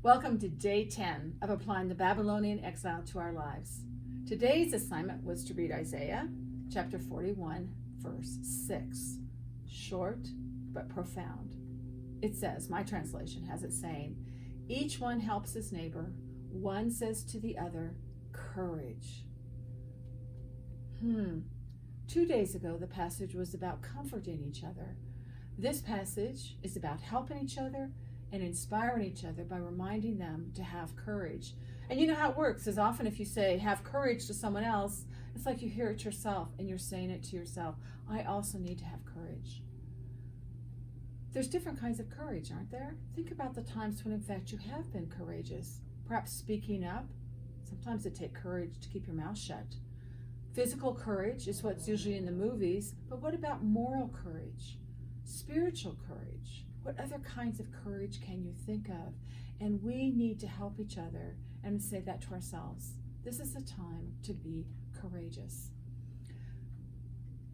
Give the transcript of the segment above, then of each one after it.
Welcome to day 10 of applying the Babylonian Exile to our lives. Today's assignment was to read Isaiah chapter 41, verse 6. Short but profound. It says, my translation has it saying, each one helps his neighbor. One says to the other, courage. 2 days ago, the passage was about comforting each other. This passage is about helping each other and inspiring each other by reminding them to have courage. And you know how it works is often if you say have courage to someone else, it's like you hear it yourself and you're saying it to yourself. I also need to have courage. There's different kinds of courage, aren't there? Think about the times when in fact you have been courageous. Perhaps speaking up. Sometimes it takes courage to keep your mouth shut. Physical courage is what's usually in the movies, but what about moral courage? Spiritual courage? What other kinds of courage can you think of? And we need to help each other and say that to ourselves. This is the time to be courageous.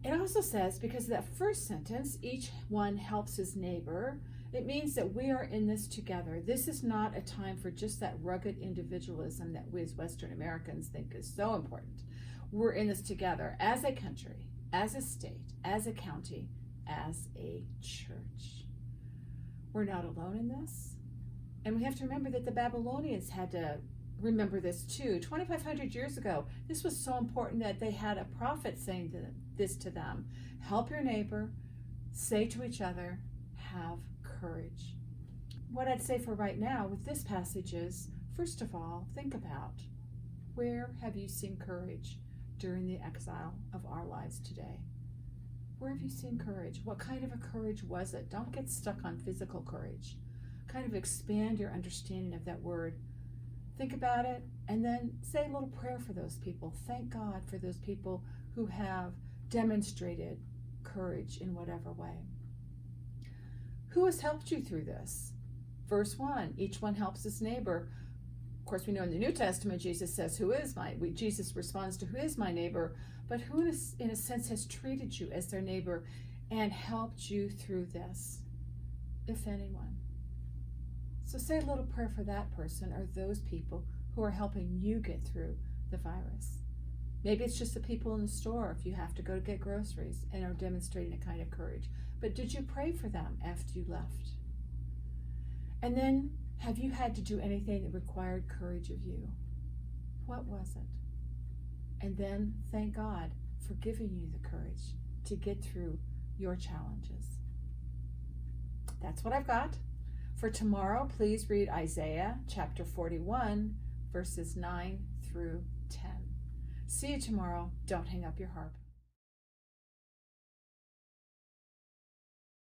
It also says, because of that first sentence, each one helps his neighbor, it means that we are in this together. This is not a time for just that rugged individualism that we as Western Americans think is so important. We're in this together as a country, as a state, as a county, as a church. We're not alone in this. And we have to remember that the Babylonians had to remember this too. 2,500 years ago, this was so important that they had a prophet saying this to them. Help your neighbor, say to each other, have courage. What I'd say for right now with this passage is, first of all, think about where have you seen courage during the exile of our lives today? Where have you seen courage? What kind of a courage was it? Don't get stuck on physical courage. Kind of expand your understanding of that word. Think about it and then say a little prayer for those people. Thank God for those people who have demonstrated courage in whatever way. Who has helped you through this? Verse 1, each one helps his neighbor. Of course, we know in the New Testament, Jesus says, Jesus responds to who is my neighbor, but who in a sense has treated you as their neighbor and helped you through this, if anyone. So say a little prayer for that person or those people who are helping you get through the virus. Maybe it's just the people in the store if you have to go to get groceries and are demonstrating a kind of courage. But did you pray for them after you left? And then, have you had to do anything that required courage of you? What was it? And then thank God for giving you the courage to get through your challenges. That's what I've got. For tomorrow, please read Isaiah chapter 41, verses 9 through 10. See you tomorrow. Don't hang up your harp.